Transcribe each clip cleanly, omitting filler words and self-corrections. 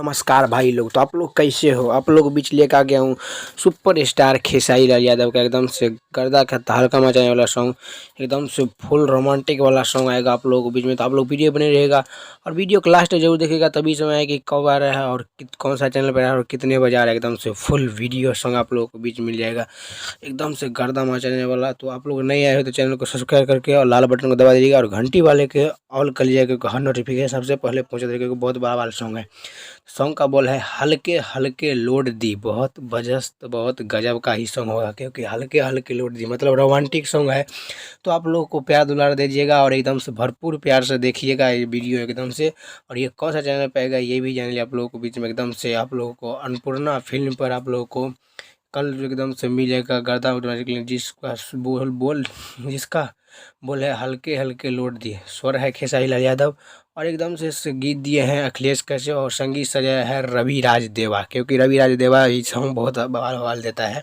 नमस्कार भाई लोग। तो आप लोग कैसे हो? आप लोग बीच लेकर आ गया हूँ सुपर स्टार खेसारी लाल यादव का एकदम से गर्दा का तहलका मचाने वाला सॉन्ग, एकदम से फुल रोमांटिक वाला सॉन्ग आएगा आप लोगों को बीच में। तो आप लोग वीडियो बने रहेगा और वीडियो को लास्ट जरूर देखेगा, तभी समय है कि कब आ रहा है और कौन सा चैनल पर आ रहा है और कितने बजे आ रहा है। एकदम से फुल वीडियो सॉन्ग आप लोगों को बीच मिल जाएगा, एकदम से गर्दा मचाने वाला। तो आप लोग नए आए हो तो चैनल को सब्सक्राइब करके और लाल बटन को दबा दीजिएगा और घंटी वाले के ऑल कर लीजिएगा, क्योंकि हर नोटिफिकेशन सबसे पहले पहुँच जाएगा, क्योंकि बहुत बड़ा वाला सॉन्ग है। सॉन्ग का बोल है हल्के हल्के लोड दी, बहुत जबरदस्त बहुत गजब का ही सॉन्ग होगा, क्योंकि हल्के हल्के लोड दी मतलब रोमांटिक सॉन्ग है। तो आप लोगों को प्यार दुलार दीजिएगा और एकदम से भरपूर प्यार से देखिएगा ये वीडियो एकदम से। और ये कौन सा चैनल पे आएगा ये भी जान लिया आप लोगों को बीच में। एकदम से आप लोगों को अन्नपूर्णा फिल्म पर आप लोगों को कल एकदम से मिलेगा गर्दा उड़ाने, जिसका बोल जिसका बोल है हल्के हल्के लौट दिए। स्वर है खेसारी लाल यादव और एकदम से गीत दिए हैं अखिलेश कश्यप और संगीत सजाया है रवि राज देवा, क्योंकि रवि राज देवा ये सॉन्ग बहुत बवाल देता है।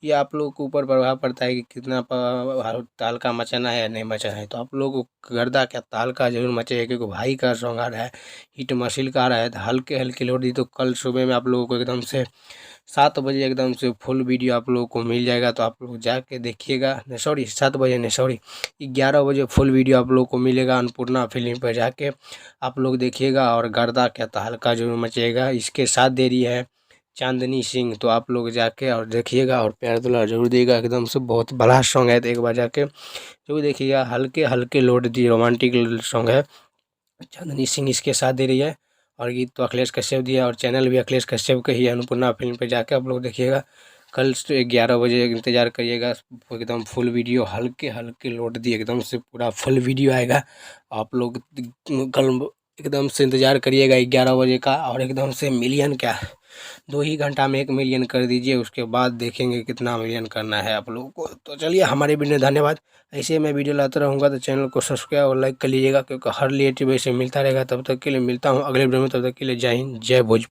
ये आप लोगों के ऊपर प्रभाव पड़ता है कि कितना तहलका मचाना है या नहीं मचाना है। तो आप लोगों को गर्दा क्या तहलका जरूर मचेगा, क्योंकि भाई का सॉन्ग आ रहा है, हिट मशील का आ रहा है। तो हल्के हल्के लोड दी तो कल सुबह में आप लोगों को एकदम से 7 बजे एकदम से फुल वीडियो आप लोगों को मिल जाएगा। तो आप लोग जाके देखिएगा, नहीं सॉरी 7 बजे नहीं सॉरी 11 बजे फुल वीडियो आप लोगों को मिलेगा अन्नपूर्णा फिल्म पर जाके आप लोग देखिएगा। और गर्दा क्या तहलका जरूर मचेगा। इसके साथ दे रही है चांदनी सिंह, तो आप लोग जाके और देखिएगा और प्यार दुलार जरूर देगा। एकदम से बहुत बड़ा सॉन्ग है, तो एक बार जाके जरूर देखिएगा। हल्के हल्के लोड दी रोमांटिक सॉन्ग है, चांदनी सिंह इसके साथ दे रही है और गीत तो अखिलेश कश्यप दिया और चैनल भी अखिलेश कश्यप का ही है। अन्नपूर्णा फिल्म पे जाके आप लोग देखिएगा। कल 11 बजे इंतज़ार करिएगा, एकदम फुल वीडियो हल्के हल्के लोड दिए, एकदम से पूरा फुल वीडियो आएगा। आप लोग कल एकदम से इंतज़ार करिएगा 11 बजे का। और एकदम से मिलियन क्या 2 ही घंटा में 1 मिलियन कर दीजिए, उसके बाद देखेंगे कितना मिलियन करना है आप लोगों को। तो चलिए हमारे वीडियो में धन्यवाद। ऐसे मैं वीडियो लाता रहूँगा, तो चैनल को सब्सक्राइब और लाइक कर लीजिएगा, क्योंकि हर रिलेटिव ऐसे मिलता रहेगा। तब तक के लिए मिलता हूँ अगले वीडियो में, तब तक के लिए जय हिंद जय भोजपुर।